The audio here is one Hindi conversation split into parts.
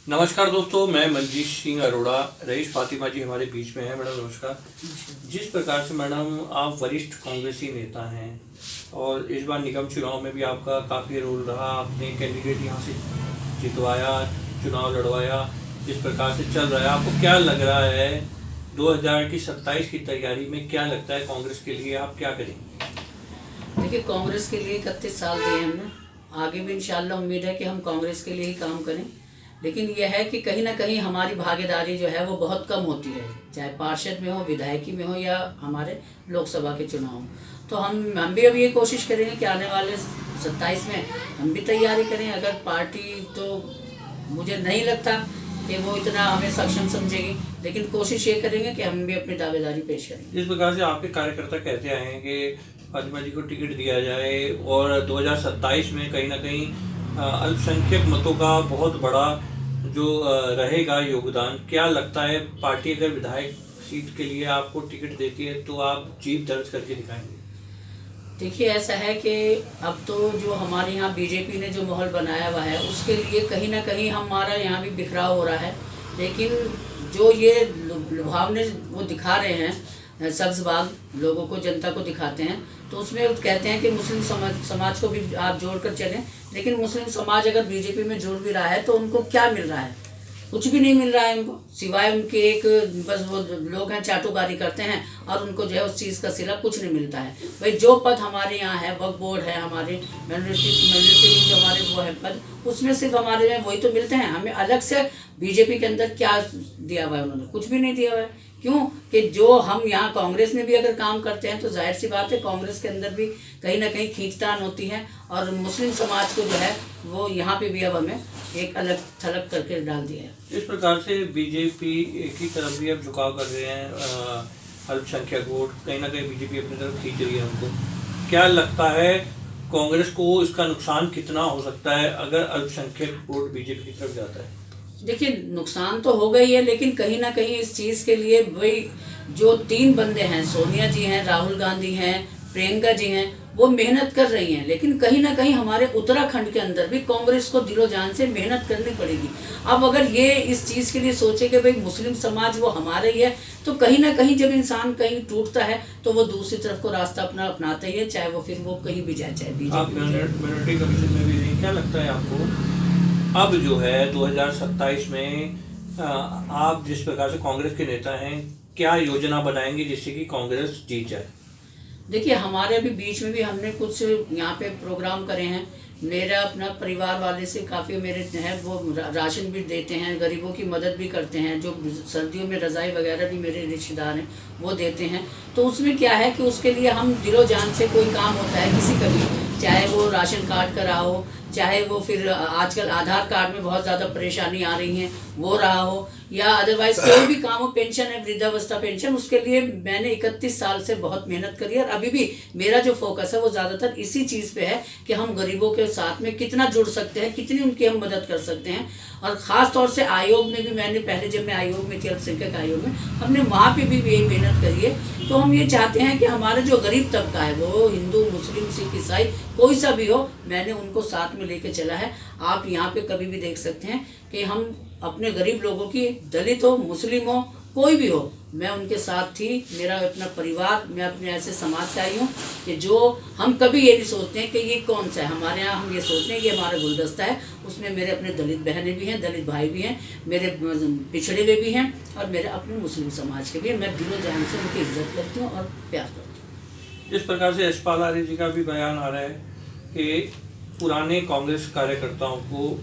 नमस्कार दोस्तों, मैं मंजीत सिंह अरोड़ा। रईस फातिमा जी हमारे बीच में है। मैडम नमस्कार। जिस प्रकार से मैडम आप वरिष्ठ कांग्रेसी नेता हैं और इस बार निगम चुनाव में भी आपका काफ़ी रोल रहा, आपने कैंडिडेट यहाँ से जितवाया, चुनाव लड़वाया, जिस प्रकार से चल रहा है, आपको क्या लग रहा है 2027 की तैयारी में? क्या लगता है कांग्रेस के लिए आप क्या करेंगे? देखिए, कांग्रेस के लिए 31 साल दिए हमने, आगे भी इंशाल्लाह उम्मीद है कि हम कांग्रेस के लिए ही काम करें। लेकिन यह है कि कहीं ना कहीं हमारी भागीदारी जो है वो बहुत कम होती है, चाहे पार्षद में हो, विधायकी में हो या हमारे लोकसभा के चुनाव हो। तो हम भी अब ये कोशिश करेंगे कि आने वाले 27 में हम भी तैयारी करें। अगर पार्टी, तो मुझे नहीं लगता कि वो इतना हमें सक्षम समझेगी, लेकिन कोशिश ये करेंगे कि हम भी अपनी दावेदारी पेश करें। जिस प्रकार से आपके कार्यकर्ता कहते आए हैं कि फातिमा जी को टिकट दिया जाए और 2027 में कहीं ना कहीं अल्पसंख्यक मतों का बहुत बड़ा जो रहेगा योगदान, क्या लगता है पार्टी अगर विधायक सीट के लिए आपको टिकट देती है तो आप जीत दर्ज करके दिखाएंगे? देखिए, ऐसा है कि अब तो जो हमारे यहाँ बीजेपी ने जो माहौल बनाया हुआ है उसके लिए कहीं ना कहीं हमारा यहाँ भी बिखराव हो रहा है। लेकिन जो ये लुभावने वो दिखा रहे हैं, सब्जबाग लोगों को, जनता को दिखाते हैं, तो उसमें कहते हैं कि मुस्लिम समाज को भी आप जोड़कर चलें। लेकिन मुस्लिम समाज अगर बीजेपी में जुड़ भी रहा है तो उनको क्या मिल रहा है? कुछ भी नहीं मिल रहा है उनको, सिवाय उनके एक, बस वो लोग हैं चाटुकारी करते हैं और उनको जो है उस चीज़ का सिला कुछ नहीं मिलता है। भाई, जो पद हमारे यहाँ है, वक्फ बोर्ड है, हमारे माइनॉरिटी जो हमारे वो है पद, उसमें सिर्फ हमारे में वही तो मिलते हैं। हमें अलग से बीजेपी के अंदर क्या दिया हुआ है? उन्होंने कुछ भी नहीं दिया हुआ है। क्यों कि जो हम यहाँ कांग्रेस में भी अगर काम करते हैं तो जाहिर सी बात है कांग्रेस के अंदर भी कहीं ना कहीं खींचतान होती है, और मुस्लिम समाज को जो है वो यहाँ पे भी अब हमें एक अलग थलग करके डाल दिया है। इस प्रकार से बीजेपी की तरफ भी अब झुकाव कर रहे हैं, अल्पसंख्यक वोट कहीं ना कहीं बीजेपी अपनी तरफ खींच रही है उनको। क्या लगता है कांग्रेस को इसका नुकसान कितना हो सकता है अगर अल्पसंख्यक वोट बीजेपी की तरफ जाता है? देखिए, नुकसान तो हो गई है, लेकिन कहीं ना कहीं इस चीज़ के लिए भाई जो 3 बंदे हैं, सोनिया जी हैं, राहुल गांधी हैं, प्रियंका जी हैं, वो मेहनत कर रही हैं। लेकिन कहीं ना कहीं हमारे उत्तराखंड के अंदर भी कांग्रेस को दिलो जान से मेहनत करनी पड़ेगी। अब अगर ये इस चीज़ के लिए सोचे कि भाई मुस्लिम समाज वो हमारे ही है, तो कहीं ना कहीं जब इंसान कहीं टूटता है तो वो दूसरी तरफ को रास्ता अपना अपनाता ही है, चाहे वो फिर वो कहीं भी जाए, चाहे बीजेपी मिनोरिटी कमीशन में भी नहीं। क्या लगता है आपको अब जो है 2027 में आप जिस प्रकार से कांग्रेस के नेता हैं, क्या योजना बनाएंगे जिससे कि कांग्रेस जीत जाए? देखिए, हमारे अभी बीच में भी हमने कुछ यहाँ पे प्रोग्राम करे हैं। मेरा अपना परिवार वाले से काफ़ी मेरे हैं वो राशन भी देते हैं, गरीबों की मदद भी करते हैं, जो सर्दियों में रज़ाई वगैरह भी मेरे रिश्तेदार हैं वो देते हैं। तो उसमें क्या है कि उसके लिए हम दिलो जान से कोई काम होता है किसी का भी, चाहे वो राशन कार्ड का रहा हो, चाहे वो फिर आजकल आधार कार्ड में बहुत ज़्यादा परेशानी आ रही है वो रहा हो, या अदरवाइज कोई भी काम हो, पेंशन है, वृद्धावस्था पेंशन, उसके लिए मैंने 31 साल से बहुत मेहनत करी है। और अभी भी मेरा जो फोकस है वो ज़्यादातर इसी चीज़ पे है कि हम गरीबों के साथ में कितना जुड़ सकते हैं, कितनी उनकी हम मदद कर सकते हैं। और ख़ास तौर से आयोग में भी मैंने पहले, जब मैं आयोग में थी, अल्पसंख्यक आयोग में, हमने वहाँ पर भी यही मेहनत करी है। तो हम ये चाहते हैं कि हमारा जो गरीब तबका है, वो हिंदू, मुस्लिम, सिख, ईसाई, कोई सा भी हो, मैंने उनको साथ में लेके चला है। आप यहाँ पे कभी भी देख सकते हैं कि हम अपने गरीब लोगों की, दलित हो, मुस्लिम हो, कोई भी हो, मैं उनके साथ थी। मेरा अपना परिवार, मैं अपने ऐसे समाज से आई हूँ कि जो हम कभी ये नहीं सोचते हैं कि ये कौन सा है। हमारे यहाँ हम ये सोचते हैं कि हमारा गुलदस्ता है, उसमें मेरे अपने दलित बहनें भी हैं, दलित भाई भी हैं, मेरे पिछड़े हुए भी हैं, और मेरे अपने मुस्लिम समाज के भी हैं। मैं दिलो जान से उनकी इज्जत करती हूँ और प्यार करती हूँ। इस प्रकार से यशपाल आर्य जी का भी बयान आ रहा है कि पुराने कांग्रेस कार्यकर्ताओं को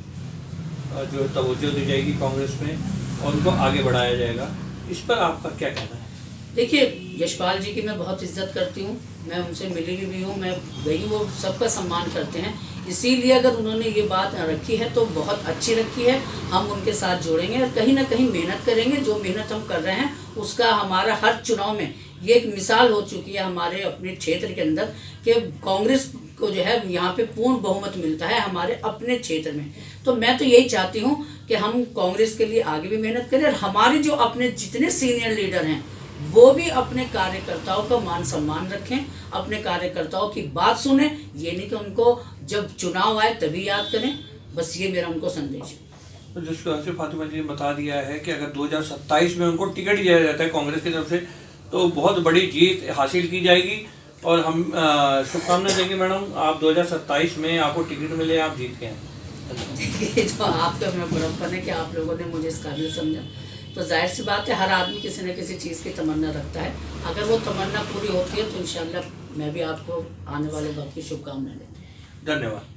जो तवज्जो दी जाएगी कांग्रेस में और उनको आगे बढ़ाया जाएगा। इस पर आपका क्या कहना है? देखिए, यशपाल जी की मैं बहुत इज्जत करती हूँ, मैं उनसे मिली भी हूँ, मैं गई हूँ, वो सबका सम्मान करते हैं। इसीलिए अगर उन्होंने ये बात रखी है तो बहुत अच्छी रखी है। हम उनके साथ जोड़ेंगे और कहीं ना कहीं मेहनत करेंगे। जो मेहनत हम कर रहे हैं उसका हमारा हर चुनाव में ये एक मिसाल हो चुकी है हमारे अपने क्षेत्र के अंदर कि कांग्रेस को जो है यहाँ पे पूर्ण बहुमत मिलता है हमारे अपने क्षेत्र में। तो मैं तो यही चाहती हूँ कि हम कांग्रेस के लिए आगे भी मेहनत करें, और हमारे जो अपने जितने सीनियर लीडर हैं वो भी अपने कार्यकर्ताओं का मान सम्मान रखें, अपने कार्यकर्ताओं की बात सुने। ये नहीं कि उनको जब चुनाव आए तभी याद करें। बस ये मेरा उनको संदेश है। तो जिस तरह से फातिमा जी ने बता दिया है कि अगर 2027 में उनको टिकट दिया जाता है कांग्रेस की तरफ से तो बहुत बड़ी जीत हासिल की जाएगी और हम शुभकामनाएं देंगे मैडम। आप 2027 में आपको टिकट मिले, आप जीत के हैं। देखिए तो आपका मैं बड़प्पन है कि आप लोगों ने मुझे इस काबिल समझा। तो जाहिर सी बात है, हर आदमी किसी न किसी चीज़ की तमन्ना रखता है। अगर वो तमन्ना पूरी होती है तो इंशाल्लाह मैं भी आपको आने वाले वक्त की शुभकामनाएं देती हूँ। धन्यवाद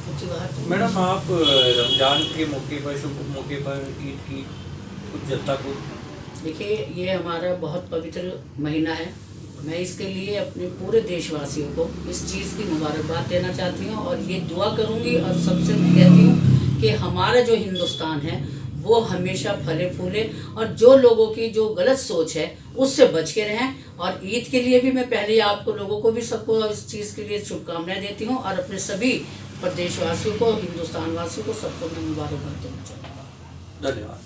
अच्छी बात है। मैडम। आप रमज़ान के मौके पर, शुभ मौके पर ईद की कुछ जनता को, देखिए ये हमारा बहुत पवित्र महीना है। मैं इसके लिए अपने पूरे देशवासियों को इस चीज़ की मुबारकबाद देना चाहती हूँ और ये दुआ करूँगी और सबसे कहती हूँ कि हमारा जो हिंदुस्तान है वो हमेशा फले फूले और जो लोगों की जो गलत सोच है उससे बच के रहें। और ईद के लिए भी मैं पहले आपको लोगों को भी सबको इस चीज़ के लिए शुभकामनाएं देती हूँ और अपने सभी प्रदेशवासियों को, हिंदुस्तान वासियों को सबको मैं मुबारकबाद देना चाहती हूँ। धन्यवाद।